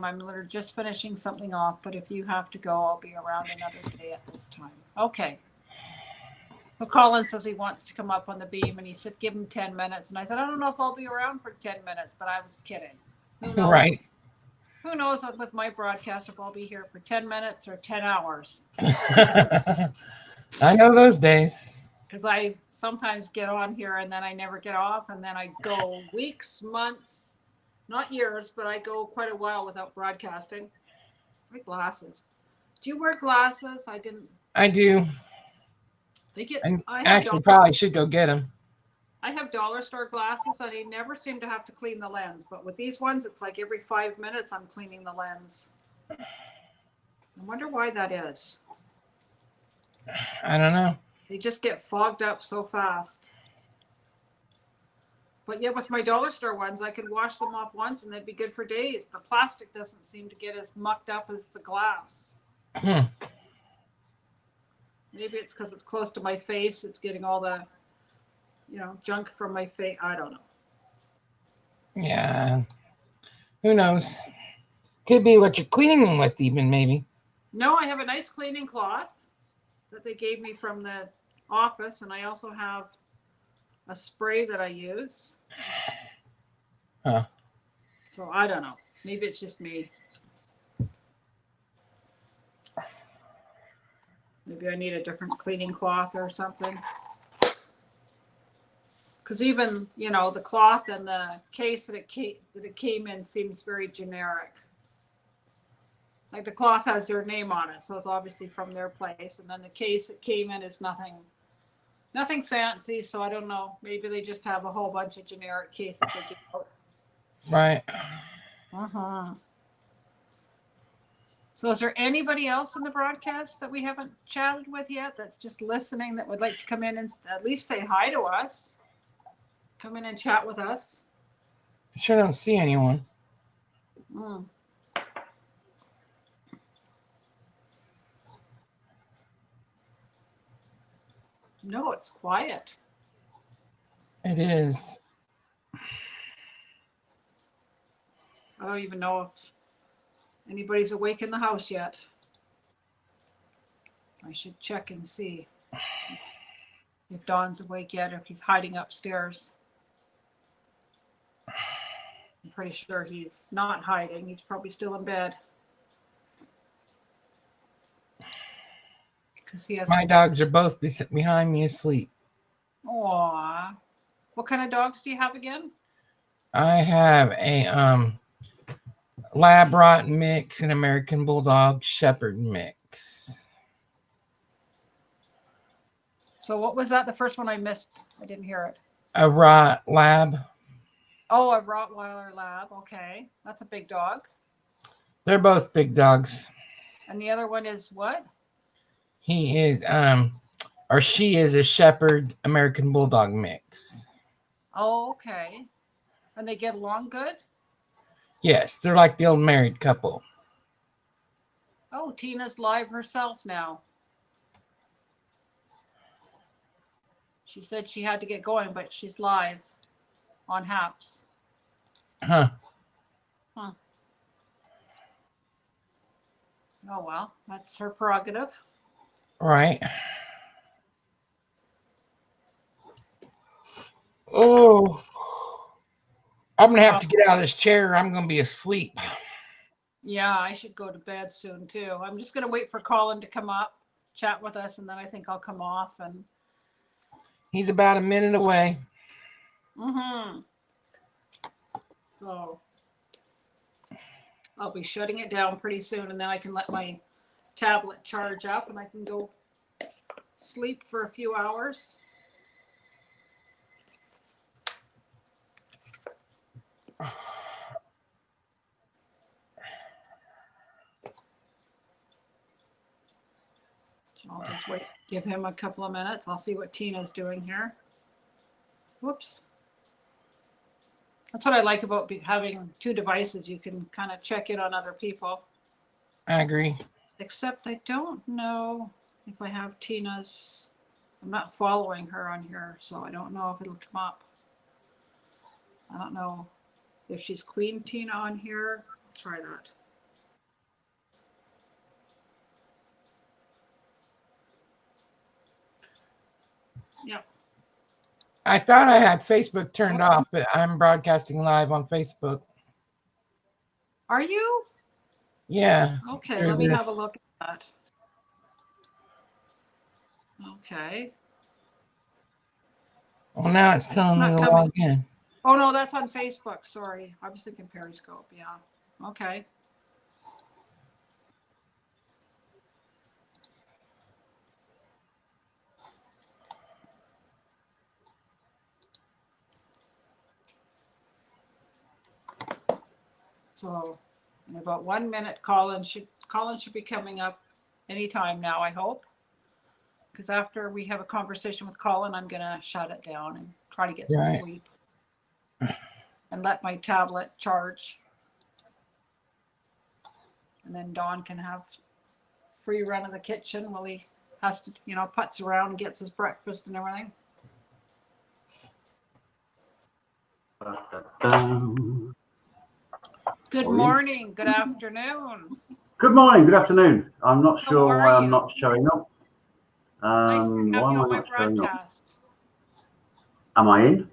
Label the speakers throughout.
Speaker 1: time. I'm literally just finishing something off, but if you have to go, I'll be around another day at this time. Okay. So Colin says he wants to come up on the beam, and he said, give him 10 minutes. And I said, I don't know if I'll be around for 10 minutes, but I was kidding. Who knows?
Speaker 2: Right.
Speaker 1: Who knows with my broadcast if I'll be here for 10 minutes or 10 hours.
Speaker 2: I know those days.
Speaker 1: Because I sometimes get on here and then I never get off, and then I go weeks, months, not years, but I go quite a while without broadcasting. My glasses. Do you wear glasses? I didn't.
Speaker 2: I do. And actually, probably should go get them.
Speaker 1: I have dollar store glasses, and I never seem to have to clean the lens. But with these ones, it's like every 5 minutes I'm cleaning the lens. I wonder why that is.
Speaker 2: I don't know.
Speaker 1: They just get fogged up so fast. But yet with my dollar store ones, I could wash them off once and they'd be good for days. The plastic doesn't seem to get as mucked up as the glass. Maybe it's because it's close to my face. It's getting all the, junk from my face. I don't know.
Speaker 2: Yeah. Who knows? Could be what you're cleaning them with even, maybe.
Speaker 1: No, I have a nice cleaning cloth that they gave me from the office, and I also have a spray that I use.
Speaker 2: Huh.
Speaker 1: So I don't know. Maybe it's just me. Maybe I need a different cleaning cloth or something. Because even, the cloth and the case that it came in seems very generic. Like the cloth has their name on it, so it's obviously from their place. And then the case it came in is nothing fancy. So I don't know. Maybe they just have a whole bunch of generic cases they give out.
Speaker 2: Right.
Speaker 1: So is there anybody else in the broadcast that we haven't chatted with yet that's just listening that would like to come in and at least say hi to us? Come in and chat with us.
Speaker 2: I sure don't see anyone.
Speaker 1: No, it's quiet.
Speaker 2: It is.
Speaker 1: I don't even know if anybody's awake in the house yet. I should check and see if Don's awake yet, or if he's hiding upstairs. I'm pretty sure he's not hiding. He's probably still in bed.
Speaker 2: My dogs are both behind me asleep.
Speaker 1: Aww. What kind of dogs do you have again?
Speaker 2: I have a Labrador mix and American Bulldog Shepherd mix.
Speaker 1: So what was that? The first one I missed. I didn't hear it.
Speaker 2: A Rot Lab.
Speaker 1: Oh, a Rottweiler Lab. Okay. That's a big dog.
Speaker 2: They're both big dogs.
Speaker 1: And the other one is what?
Speaker 2: He is, or she is a Shepherd American Bulldog mix.
Speaker 1: Oh, okay. And they get along good?
Speaker 2: Yes, they're like the old married couple.
Speaker 1: Oh, Tina's live herself now. She said she had to get going, but she's live on Haps.
Speaker 2: Huh.
Speaker 1: Oh, well, that's her prerogative.
Speaker 2: Right. Oh, I'm going to have to get out of this chair. I'm going to be asleep.
Speaker 1: Yeah, I should go to bed soon, too. I'm just going to wait for Colin to come up, chat with us, and then I think I'll come off. And
Speaker 2: he's about a minute away.
Speaker 1: So I'll be shutting it down pretty soon, and then I can let my tablet charge up, and I can go sleep for a few hours. So I'll just wait, give him a couple of minutes. I'll see what Tina's doing here. Whoops. That's what I like about having two devices. You can kind of check in on other people.
Speaker 2: I agree.
Speaker 1: Except I don't know if I have Tina's. I'm not following her on here, so I don't know if it'll come up. I don't know if she's Queen Tina on here. Try that. Yep.
Speaker 2: I thought I had Facebook turned off, but I'm broadcasting live on Facebook.
Speaker 1: Are you?
Speaker 2: Yeah.
Speaker 1: Okay, let me have a look at that. Okay.
Speaker 2: Well, now it's telling me to log in.
Speaker 1: Oh, no, that's on Facebook. Sorry. I was thinking Periscope. Yeah. Okay. So in about 1 minute, Colin should be coming up anytime now, I hope. Because after we have a conversation with Colin, I'm going to shut it down and try to get some sleep and let my tablet charge. And then Don can have free run of the kitchen while he has to, putts around and gets his breakfast and everything. Good morning. Good afternoon.
Speaker 3: Good morning. Good afternoon. I'm not sure why I'm not showing up.
Speaker 1: Nice to have you on my broadcast.
Speaker 3: Am I in?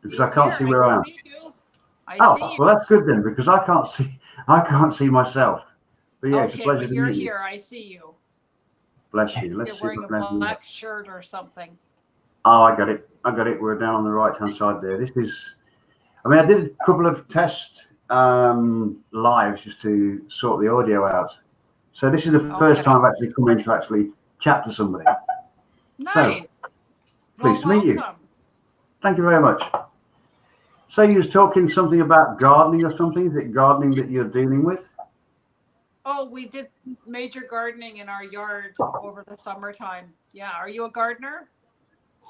Speaker 3: Because I can't see where I am.
Speaker 1: I see you.
Speaker 3: Well, that's good then, because I can't see myself. But yeah, it's a pleasure to meet you.
Speaker 1: You're here. I see you.
Speaker 3: Bless you. Let's see.
Speaker 1: You're wearing a black shirt or something.
Speaker 3: Oh, I got it. We're down on the right-hand side there. This is, I did a couple of test lives just to sort the audio out. So this is the first time I've actually come in to actually chat to somebody.
Speaker 1: Nice.
Speaker 3: So, pleased to meet you. Thank you very much. So you was talking something about gardening or something. Is it gardening that you're dealing with?
Speaker 1: Oh, we did major gardening in our yard over the summertime. Yeah. Are you a gardener?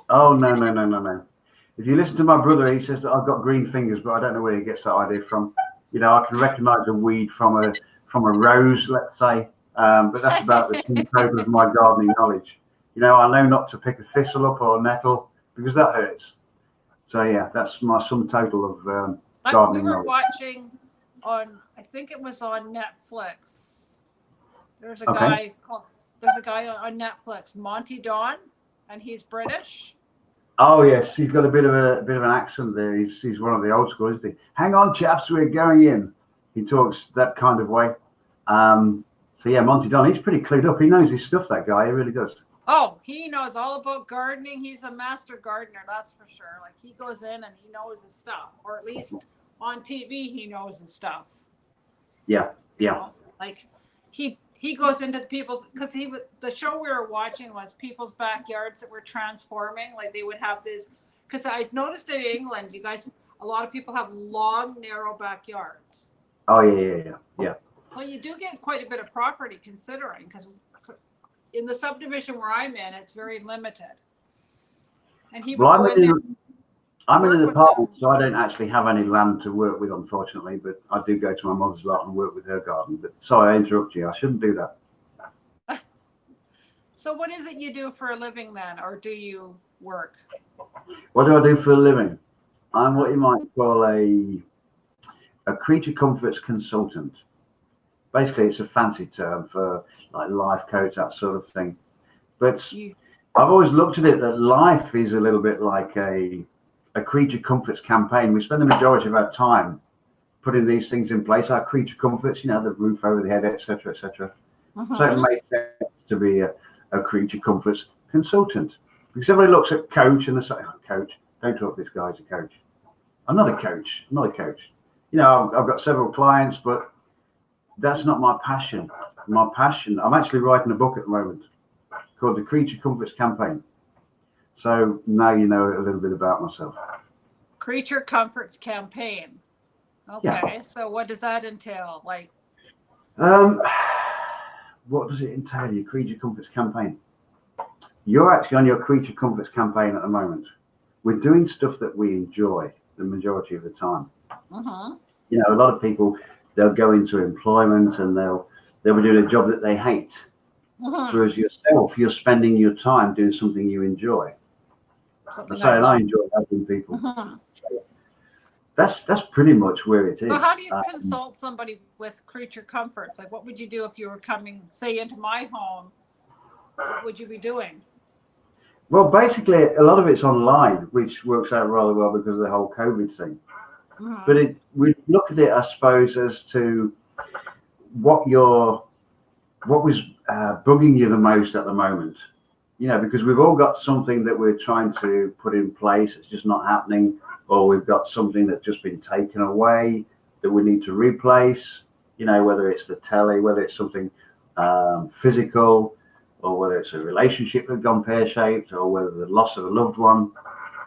Speaker 3: Oh, no. If you listen to my brother, he says that I've got green fingers, but I don't know where he gets that idea from. I can recognize a weed from a rose, let's say, but that's about the sum total of my gardening knowledge. I know not to pick a thistle up or a nettle because that hurts. So yeah, that's my sum total of gardening knowledge.
Speaker 1: We were watching on, I think it was on Netflix. There's a guy on Netflix, Monty Don, and he's British.
Speaker 3: Oh yes, he's got a bit of an accent there. He's one of the old school, isn't he? Hang on, chaps, we're going in. He talks that kind of way. So yeah, Monty Don, he's pretty clued up. He knows his stuff, that guy. He really does.
Speaker 1: Oh, he knows all about gardening. He's a master gardener, that's for sure. Like, he goes in and he knows his stuff, or at least on TV he knows his stuff.
Speaker 3: Yeah.
Speaker 1: Like he goes into people's, because the show we were watching was people's backyards that were transforming. Like, they would have this, because I noticed in England, you guys, a lot of people have long, narrow backyards.
Speaker 3: Oh yeah.
Speaker 1: Well, you do get quite a bit of property considering, because in the subdivision where I'm in, it's very limited. And
Speaker 3: I'm in an apartment, so I don't actually have any land to work with, unfortunately. But I do go to my mother's lot and work with her garden. But sorry, I interrupt you. I shouldn't do that.
Speaker 1: So what is it you do for a living then, or do you work?
Speaker 3: What do I do for a living? I'm what you might call a creature comforts consultant. Basically, it's a fancy term for like life coach, that sort of thing. But I've always looked at it that life is a little bit like a creature comforts campaign. We spend the majority of our time putting these things in place, our creature comforts, the roof over the head, etc., etc. So it makes sense to be a creature comforts consultant, because everybody looks at coach and they say, oh, coach, don't talk this guy's a coach. I'm not a coach. I've got several clients, but that's not my passion. My passion, I'm actually writing a book at the moment called The Creature Comforts Campaign. So now you know a little bit about myself.
Speaker 1: Creature Comforts Campaign. Okay, yeah. So what does that entail? Like,
Speaker 3: what does it entail, your Creature Comforts Campaign? You're actually on your Creature Comforts Campaign at the moment. We're doing stuff that we enjoy the majority of the time. A lot of people, they'll go into employment and they'll be doing a job that they hate. Whereas yourself, you're spending your time doing something you enjoy. And I enjoy helping people. So that's pretty much where it is.
Speaker 1: So how do you consult somebody with creature comforts? Like, what would you do if you were coming, say, into my home? What would you be doing?
Speaker 3: Well, basically, a lot of it's online, which works out rather well because of the whole COVID thing.
Speaker 1: Mhm.
Speaker 3: But we look at it, I suppose, as to what was bugging you the most at the moment. Because we've all got something that we're trying to put in place. It's just not happening, or we've got something that's just been taken away that we need to replace. Whether it's the telly, whether it's something physical, or whether it's a relationship that's gone pear-shaped, or whether the loss of a loved one.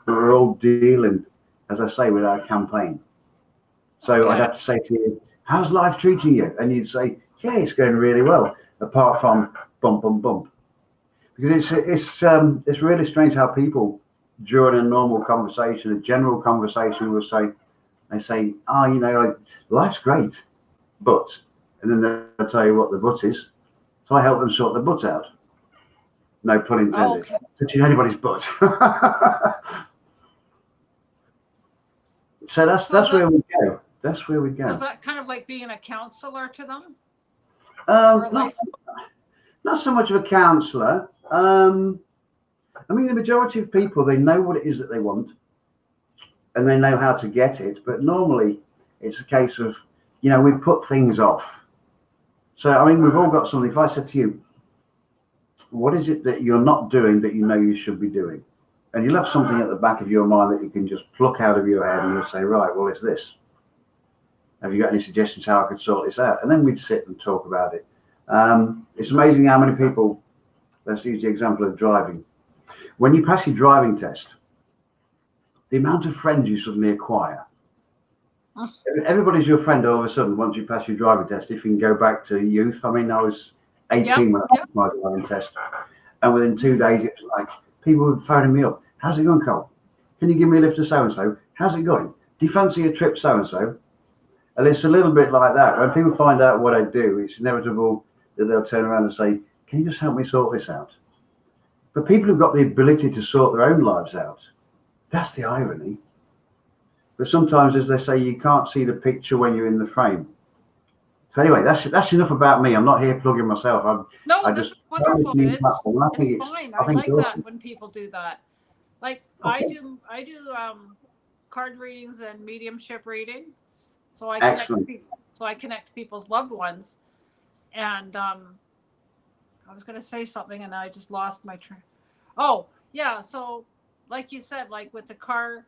Speaker 3: We're all dealing, as I say, with our campaign. So I'd have to say to you, how's life treating you? And you'd say, yeah, it's going really well, apart from bump, bump, bump. Because it's really strange how people, during a normal conversation, a general conversation, will say, life's great, but, and then they'll tell you what the but is. So I help them sort the butt out. No pun intended.
Speaker 1: Okay.
Speaker 3: Touching anybody's butt. So that's where we go. That's where we go.
Speaker 1: So is that kind of like being a counselor to them?
Speaker 3: Not so much of a counsellor. I mean, the majority of people, they know what it is that they want, and they know how to get it. But normally, it's a case of, we put things off. So, I mean, we've all got something. If I said to you, what is it that you're not doing that you know you should be doing? And you'll have something at the back of your mind that you can just pluck out of your head, and you'll say, right, well, it's this. Have you got any suggestions how I could sort this out? And then we'd sit and talk about it. It's amazing how many people, let's use the example of driving. When you pass your driving test, the amount of friends you suddenly acquire. Everybody's your friend all of a sudden once you pass your driving test. If you can go back to youth, I mean, I was 18 when I passed my driving test, and within 2 days, it was like people were phoning me up. How's it going, Cole? Can you give me a lift to so-and-so? How's it going? Do you fancy a trip so-and-so? And it's a little bit like that. When people find out what I do, it's inevitable that they'll turn around and say, can you just help me sort this out? But people who've got the ability to sort their own lives out, that's the irony. But sometimes, as they say, you can't see the picture when you're in the frame. So anyway, that's enough about me. I'm not here plugging myself.
Speaker 1: That's wonderful. It's fine. I like that when people do that. Like okay. I do card readings and mediumship readings. So I connect people's loved ones. And I was going to say something and I just lost my train. Oh, yeah. So like you said, like with the car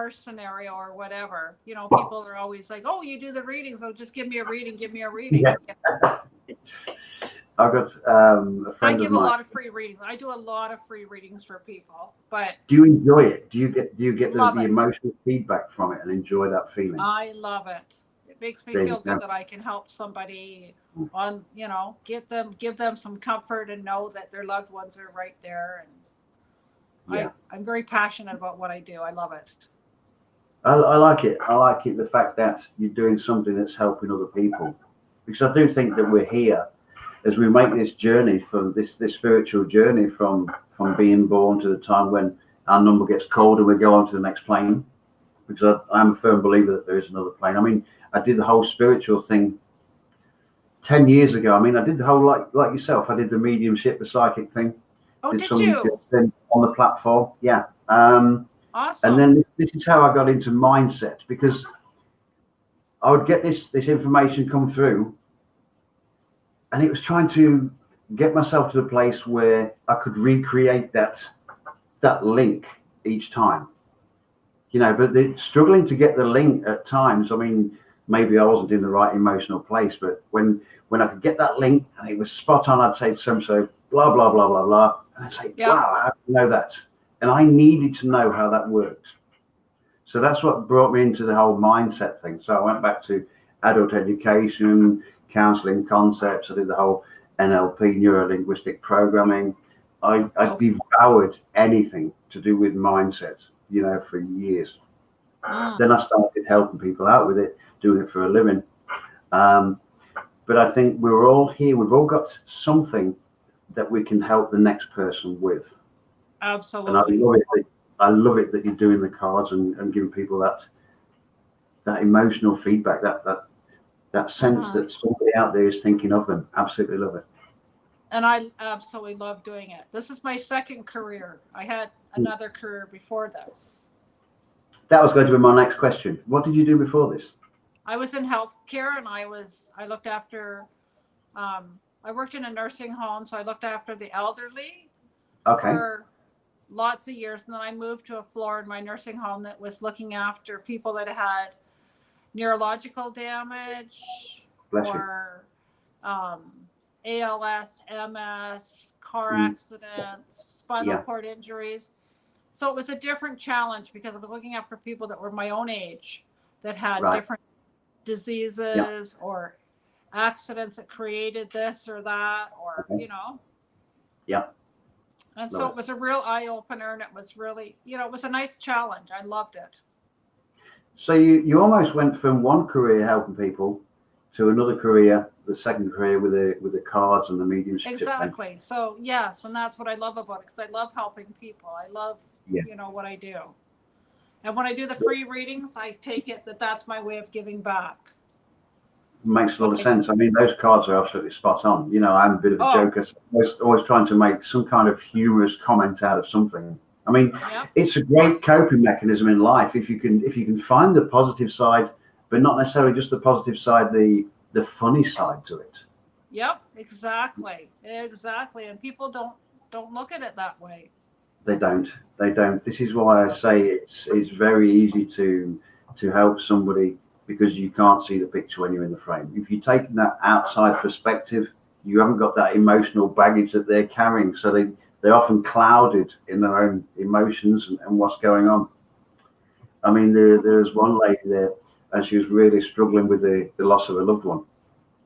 Speaker 1: scenario or whatever, people are always like, oh, you do the readings. So just give me a reading.
Speaker 3: Yeah. I've got a friend of mine.
Speaker 1: I give a lot of free readings. I do a lot of free readings for people, but
Speaker 3: do you enjoy it? Do you get the emotional feedback from it and enjoy that feeling?
Speaker 1: I love it. It makes me feel good that I can help somebody on, give them some comfort and know that their loved ones are right there. And I'm very passionate about what I do. I love it.
Speaker 3: I like it. I like it, the fact that you're doing something that's helping other people. Because I do think that we're here as we make this journey from this spiritual journey from being born to the time when our number gets called and we go on to the next plane. Because I'm a firm believer that there is another plane. I mean, I did the whole spiritual thing 10 years ago. I mean, I did the whole, like yourself, I did the mediumship, the psychic thing.
Speaker 1: Oh, did you?
Speaker 3: On the platform, yeah.
Speaker 1: Awesome.
Speaker 3: And then this is how I got into mindset, because I would get this information come through, and it was trying to get myself to the place where I could recreate that link each time. But struggling to get the link at times. I mean, maybe I wasn't in the right emotional place, but when I could get that link and it was spot on, I'd say to so blah blah blah blah blah, and I'd say, wow, how do you know that? And I needed to know how that worked. So that's what brought me into the whole mindset thing. So I went back to adult education, counseling concepts. I did the whole NLP, neuro-linguistic programming. I devoured anything to do with mindset, for years. Then I started helping people out with it, doing it for a living. But I think we're all here. We've all got something that we can help the next person with.
Speaker 1: Absolutely.
Speaker 3: And I love it that you're doing the cards and giving people that emotional feedback, that sense that somebody out there is thinking of them. Absolutely love it.
Speaker 1: And I absolutely love doing it. This is my second career. I had another career before this.
Speaker 3: That was going to be my next question. What did you do before this?
Speaker 1: I was in healthcare, and I looked after, I worked in a nursing home, so I looked after the elderly
Speaker 3: Okay.
Speaker 1: for lots of years. And then I moved to a floor in my nursing home that was looking after people that had neurological damage
Speaker 3: Bless you.
Speaker 1: or ALS, MS, car accidents, spinal cord injuries. So it was a different challenge because I was looking after people that were my own age that had different diseases or accidents that created this or that, or, you know.
Speaker 3: Yeah.
Speaker 1: And so it was a real eye opener, and it was really, you know, it was a nice challenge. I loved it.
Speaker 3: So you almost went from one career helping people to another career, the second career with the cards and the mediumship.
Speaker 1: Exactly.
Speaker 3: Thing.
Speaker 1: So yes, and that's what I love about it, because I love helping people. I love, you know, what I do. And when I do the free readings, I take it that that's my way of giving back.
Speaker 3: Makes a lot of sense. I mean, those cards are absolutely spot on. You know, I'm a bit of a joker, so always trying to make some kind of humorous comment out of something. I mean, it's a great coping mechanism in life if you can find the positive side, but not necessarily just the positive side, the funny side to it.
Speaker 1: Yep, exactly. And people don't look at it that way.
Speaker 3: They don't. This is why I say it's very easy to help somebody, because you can't see the picture when you're in the frame. If you take that outside perspective, you haven't got that emotional baggage that they're carrying. So they're often clouded in their own emotions and what's going on. I mean, there's one lady there, and she was really struggling with the loss of a loved one.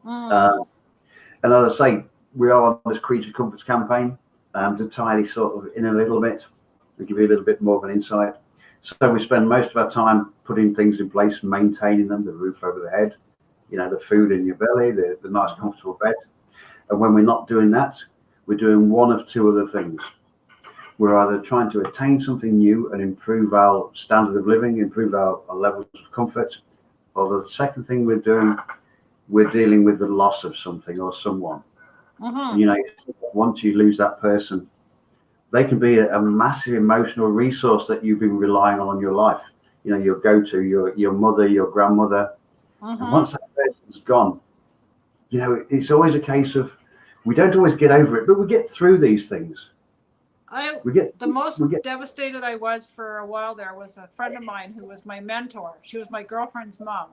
Speaker 3: And as I say, we are on this Creature Comforts campaign to tie this sort of in a little bit, to give you a little bit more of an insight. So we spend most of our time putting things in place, maintaining them, the roof over the head, you know, the food in your belly, the nice comfortable bed. And when we're not doing that, we're doing one of two other things. We're either trying to attain something new and improve our standard of living, improve our levels of comfort, or the second thing we're doing, we're dealing with the loss of something or someone. You know, once you lose that person, they can be a massive emotional resource that you've been relying on in your life. You know, your go-to, your mother, your grandmother. And once that person's gone, you know, it's always a case of, we don't always get over it, but we get through these things.
Speaker 1: The most devastated I was for a while there was a friend of mine who was my mentor. She was my girlfriend's mom.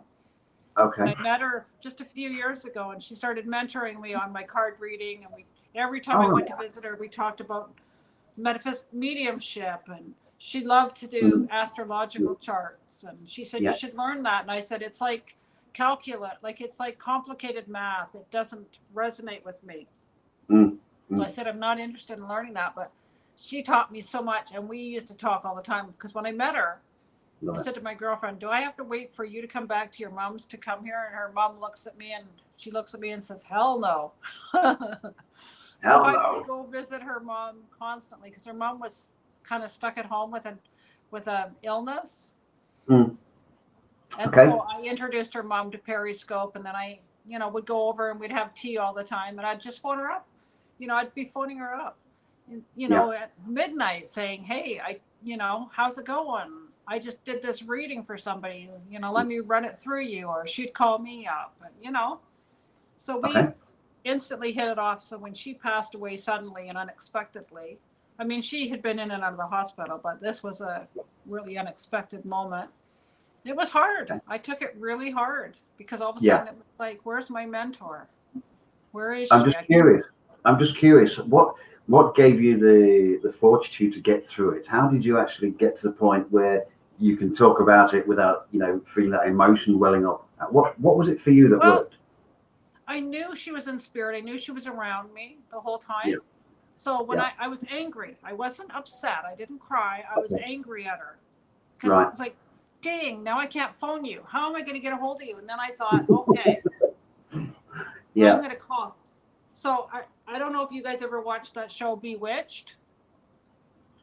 Speaker 3: Okay.
Speaker 1: I met her just a few years ago, and she started mentoring me on my card reading. And every time I went to visit her, we talked about mediumship, and she loved to do astrological charts. And she said, you should learn that. And I said, it's like calculus, like it's like complicated math. It doesn't resonate with me. So I said, I'm not interested in learning that, but she taught me so much, and we used to talk all the time, because when I met her, I said to my girlfriend, do I have to wait for you to come back to your mom's to come here? And her mom looks at me, and she looks at me and says, hell no. So I would go visit her mom constantly, because her mom was kind of stuck at home with an illness. And so I introduced her mom to Periscope, and then I, you know, would go over and we'd have tea all the time, and I'd just phone her up. You know, I'd be phoning her up, you know, at midnight saying, hey, you know, how's it going? I just did this reading for somebody, you know, let me run it through you. Or she'd call me up, and, you know, so we instantly hit it off. So when she passed away suddenly and unexpectedly, I mean, she had been in and out of the hospital, but this was a really unexpected moment. It was hard. I took it really hard, because all of a sudden it was like, where's my mentor? Where is she?
Speaker 3: I'm just curious. What gave you the fortitude to get through it? How did you actually get to the point where you can talk about it without, you know, feeling that emotion welling up? What was it for you that worked?
Speaker 1: I knew she was in spirit. I knew she was around me the whole time. So when I was angry, I wasn't upset. I didn't cry. I was angry at her, because it was like, dang, now I can't phone you. How am I going to get a hold of you? And then I thought, okay, I'm going to call. So I don't know if you guys ever watched that show Bewitched.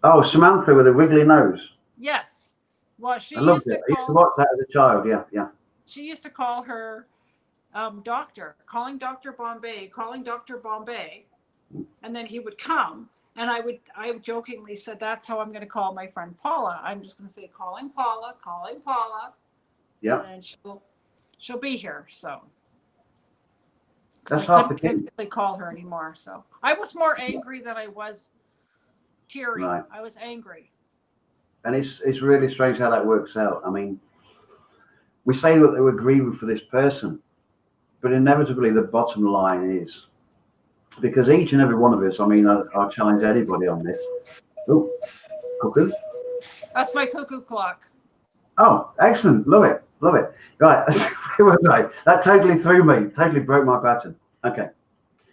Speaker 3: Oh, Samantha with a wiggly nose.
Speaker 1: Yes. Well,
Speaker 3: I loved it. I used to watch that as a child. Yeah.
Speaker 1: She used to call her doctor, calling Dr. Bombay, and then he would come, and I jokingly said, that's how I'm going to call my friend Paula. I'm just going to say, calling Paula,
Speaker 3: Yeah.
Speaker 1: and she'll be here. So
Speaker 3: That's
Speaker 1: I
Speaker 3: half the
Speaker 1: couldn't
Speaker 3: key.
Speaker 1: physically call her anymore. So I was more angry than I was teary.
Speaker 3: Right.
Speaker 1: I was angry.
Speaker 3: And it's really strange how that works out. I mean, we say that we're grieving for this person, but inevitably the bottom line is, because each and every one of us, I mean, I'll challenge anybody on this. Oh, cuckoo.
Speaker 1: That's my cuckoo clock.
Speaker 3: Oh, excellent. Love it. Love it. Right. Where was I? That totally threw me, totally broke my pattern. Okay.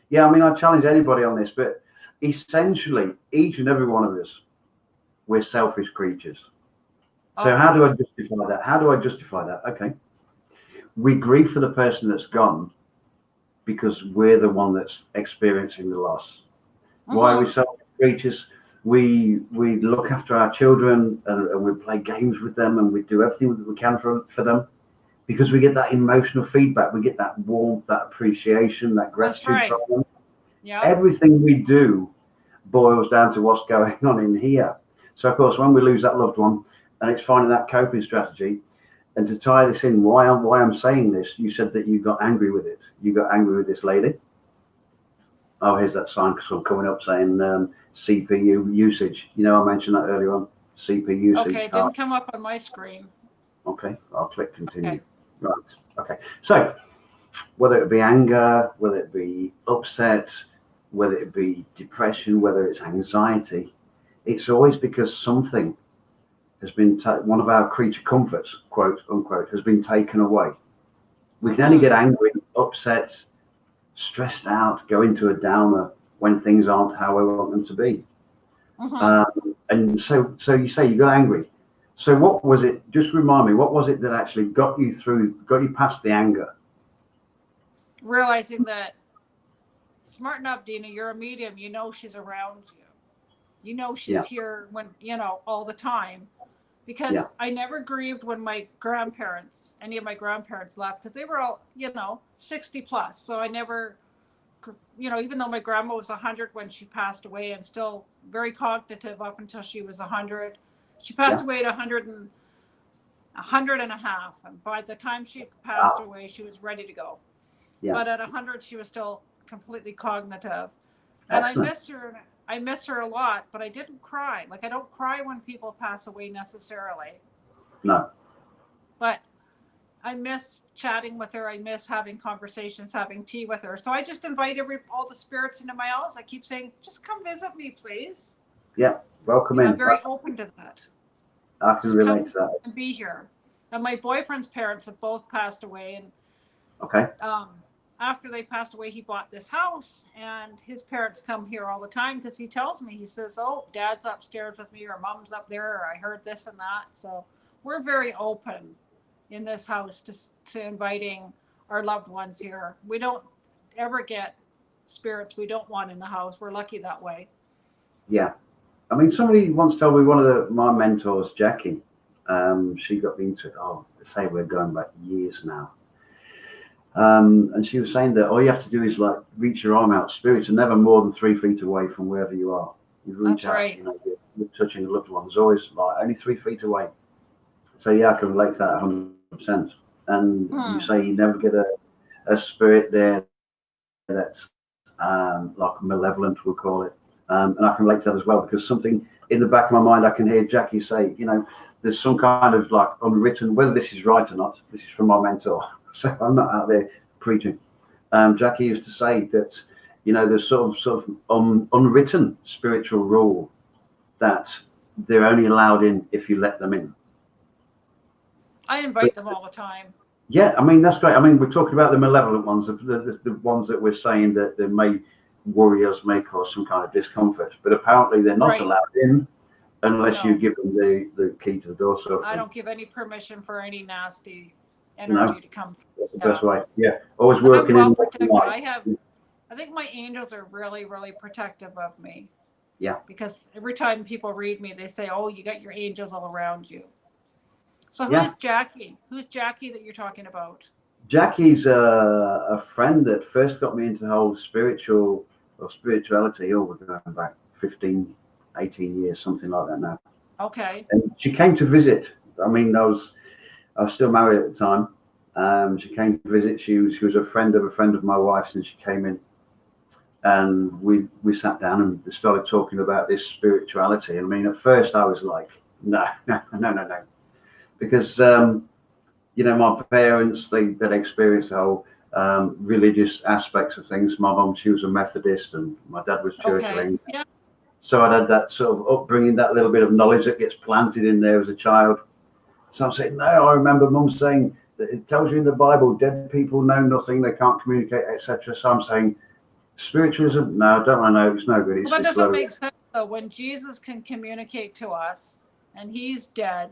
Speaker 3: Yeah, I mean, I challenge anybody on this, but essentially, each and every one of us, we're selfish creatures. So how do I justify that? How do I justify that? Okay. We grieve for the person that's gone because we're the one that's experiencing the loss. Why are we selfish creatures? We look after our children and we play games with them and we do everything that we can for them because we get that emotional feedback. We get that warmth, that appreciation, that gratitude from them.
Speaker 1: Yeah.
Speaker 3: Everything we do boils down to what's going on in here. So, of course, when we lose that loved one, and it's finding that coping strategy, and to tie this in, why I'm saying this, you said that you got angry with it. You got angry with this lady. Oh, here's that sign coming up saying CPU usage. You know, I mentioned that earlier on. CPU usage.
Speaker 1: Okay, it didn't come up on my screen.
Speaker 3: Okay, I'll click continue.
Speaker 1: Okay.
Speaker 3: Right. Okay. So, whether it be anger, whether it be upset, whether it be depression, whether it's anxiety, it's always because something has been one of our creature comforts, quote unquote, has been taken away. We can only get angry, upset, stressed out, go into a downer when things aren't how we want them to be. And so you say you got angry. So what was it? Just remind me, what was it that actually got you past the anger?
Speaker 1: Realizing that, smart enough, Dina, you're a medium. You know she's around you. You know she's here when, all the time. Because I never grieved when any of my grandparents left, because they were all, 60 plus. So I never, even though my grandma was 100 when she passed away and still very cognitive up until she was 100, she passed away at 100 and a half. And by the time she passed away, she was ready to go. Yeah. But at 100, she was still completely cognitive. And excellent. I miss her a lot, but I didn't cry. Like, I don't cry when people pass away necessarily.
Speaker 3: No.
Speaker 1: But I miss chatting with her. I miss having conversations, having tea with her. So I just invite all the spirits into my house. I keep saying, just come visit me, please.
Speaker 3: Yeah, welcome in.
Speaker 1: I'm very open to that.
Speaker 3: I can relate to that.
Speaker 1: And be here. And my boyfriend's parents have both passed away. And
Speaker 3: okay.
Speaker 1: After they passed away, he bought this house, and his parents come here all the time because he tells me, he says, oh, dad's upstairs with me, or mom's up there, or I heard this and that. So we're very open in this house to inviting our loved ones here. We don't ever get spirits we don't want in the house. We're lucky that way. Yeah.
Speaker 3: I mean, somebody once told me, one of my mentors, Jackie, she got me into it. Oh, say we're going back years now. And she was saying that all you have to do is like reach your arm out. Spirits are never more than 3 feet away from wherever you are. You reach out,
Speaker 1: right.
Speaker 3: You're touching the loved ones, always like only 3 feet away. So yeah, I can relate to that 100%. And you say you never get a spirit there that's like malevolent, we'll call it. And I can relate to that as well, because something in the back of my mind, I can hear Jackie say, there's some kind of like unwritten, whether this is right or not, this is from my mentor. So I'm not out there preaching. Jackie used to say that, there's sort of unwritten spiritual rule that they're only allowed in if you let them in.
Speaker 1: I invite them all the time.
Speaker 3: Yeah, I mean, that's great. I mean, we're talking about the malevolent ones, the ones that we're saying that they may worry us, may cause some kind of discomfort. But apparently they're not allowed in unless you give them the key to the door. So
Speaker 1: I don't give any permission for any nasty energy to come through.
Speaker 3: That's the best way. Yeah, always working in.
Speaker 1: I think my angels are really, really protective of me.
Speaker 3: Yeah.
Speaker 1: Because every time people read me, they say, "Oh, you got your angels all around you." So who's Jackie? Who's Jackie that you're talking about?
Speaker 3: Jackie's a friend that first got me into the whole spiritual or spirituality. Oh, we're going back 15, 18 years, something like that now.
Speaker 1: Okay.
Speaker 3: And she came to visit. I mean, I was still married at the time. She came to visit. She was a friend of my wife's, and she came in, and we sat down and started talking about this spirituality. I mean, at first I was like, no, because my parents, they'd experienced the whole religious aspects of things. My mum, she was a Methodist, and my dad was Church of England.
Speaker 1: Yeah.
Speaker 3: So I'd had that sort of upbringing, that little bit of knowledge that gets planted in there as a child. So I'm saying, no, I remember Mum saying that it tells you in the Bible, dead people know nothing, they can't communicate, etc. So I'm saying, spiritualism, no, don't I know, it's no good. It's,
Speaker 1: Well, that doesn't make sense though. When Jesus can communicate to us and he's dead,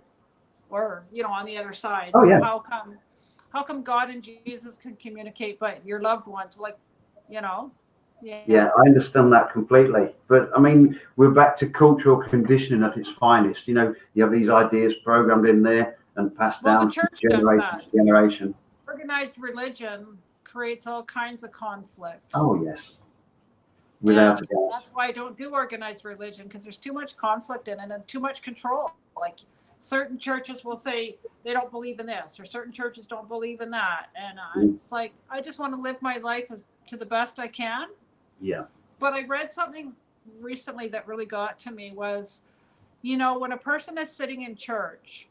Speaker 1: or on the other side.
Speaker 3: Oh, yeah.
Speaker 1: So how come God and Jesus can communicate, but your loved ones,
Speaker 3: Yeah, I understand that completely. But I mean, we're back to cultural conditioning at its finest. You have these ideas programmed in there and passed down from generation to generation.
Speaker 1: Organized religion creates all kinds of conflict.
Speaker 3: Oh, yes. Without a doubt.
Speaker 1: That's why I don't do organized religion, because there's too much conflict in it and too much control. Like certain churches will say they don't believe in this, or certain churches don't believe in that. And it's like, I just want to live my life to the best I can.
Speaker 3: Yeah.
Speaker 1: But I read something recently that really got to me was, when a person is sitting in church,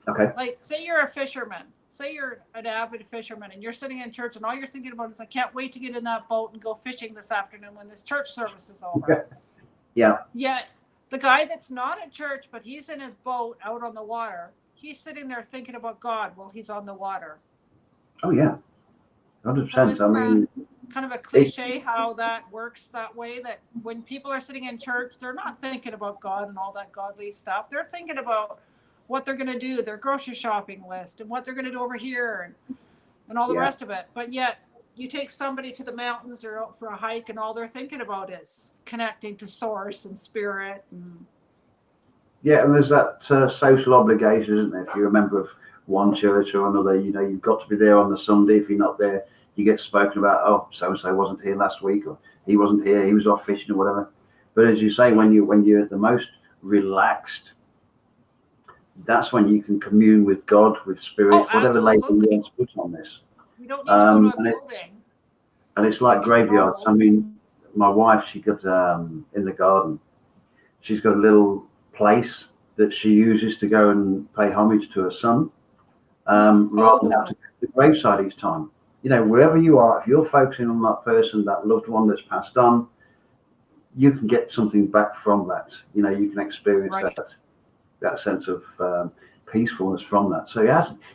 Speaker 3: okay,
Speaker 1: like say you're a fisherman, say you're an avid fisherman, and you're sitting in church and all you're thinking about is, I can't wait to get in that boat and go fishing this afternoon when this church service is over.
Speaker 3: Yeah.
Speaker 1: Yet the guy that's not at church, but he's in his boat out on the water, he's sitting there thinking about God while he's on the water.
Speaker 3: Oh, yeah. 100%.
Speaker 1: So I mean, kind of a cliche how that works that way, that when people are sitting in church, they're not thinking about God and all that godly stuff. They're thinking about what they're going to do, their grocery shopping list, and what they're going to do over here and all the rest of it. But yet you take somebody to the mountains or out for a hike and all they're thinking about is connecting to source and spirit.
Speaker 3: Yeah, and there's that social obligation, isn't there? If you're a member of one church or another, you've got to be there on the Sunday. If you're not there, you get spoken about, oh, so-and-so wasn't here last week, or he wasn't here, he was off fishing or whatever. But as you say, when you're at the most relaxed, that's when you can commune with God, with spirit, whatever label you want to put on this.
Speaker 1: You don't need to go to a building.
Speaker 3: And it's like graveyards. I mean, my wife, she got in the garden, she's got a little place that she uses to go and pay homage to her son, rather than have to go to the graveside each time. Wherever you are, if you're focusing on that person, that loved one that's passed on, you can get something back from that. You can experience that sense of peacefulness from that. So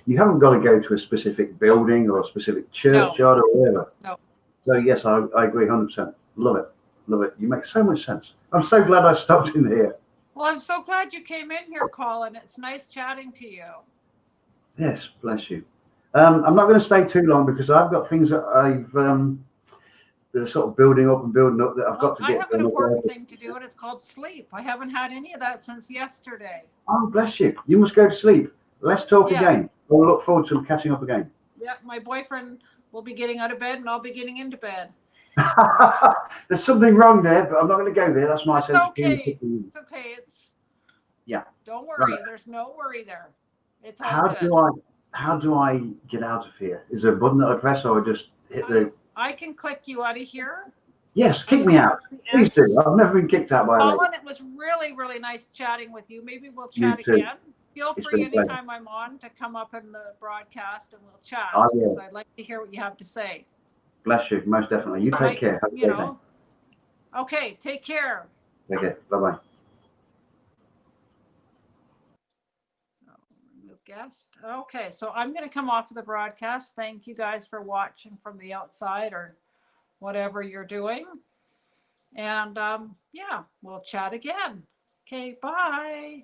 Speaker 3: you haven't got to go to a specific building or a specific churchyard or whatever.
Speaker 1: No.
Speaker 3: So yes, I agree 100%. Love it. You make so much sense. I'm so glad I stopped in here.
Speaker 1: Well, I'm so glad you came in here, Colin. It's nice chatting to you.
Speaker 3: Yes, bless you. I'm not going to stay too long because I've got things that that are sort of building up that I've got to get.
Speaker 1: I have an important thing to do, and it's called sleep. I haven't had any of that since yesterday.
Speaker 3: Oh, bless you. You must go to sleep. Let's talk again. We'll look forward to catching up again.
Speaker 1: Yeah, my boyfriend will be getting out of bed, and I'll be getting into bed.
Speaker 3: There's something wrong there, but I'm not going to go there. That's my sense of humor.
Speaker 1: It's okay. Don't worry. Right. There's no worry there. It's all good.
Speaker 3: How do I get out of here? Is there a button that I press, or I just hit
Speaker 1: I can click you out of here.
Speaker 3: Yes, kick me out. Please do. I've never been kicked out by a lady.
Speaker 1: Colin, it was really, really nice chatting with you. Maybe we'll chat again. Feel free anytime I'm on to come up in the broadcast and we'll chat. Because I'd like to hear what you have to say.
Speaker 3: Bless you. Most definitely. You take care. Have a great day.
Speaker 1: Okay, take care.
Speaker 3: Take care. Bye-bye.
Speaker 1: Guest. Okay, so I'm going to come off of the broadcast. Thank you guys for watching from the outside or whatever you're doing. And we'll chat again. Okay, bye.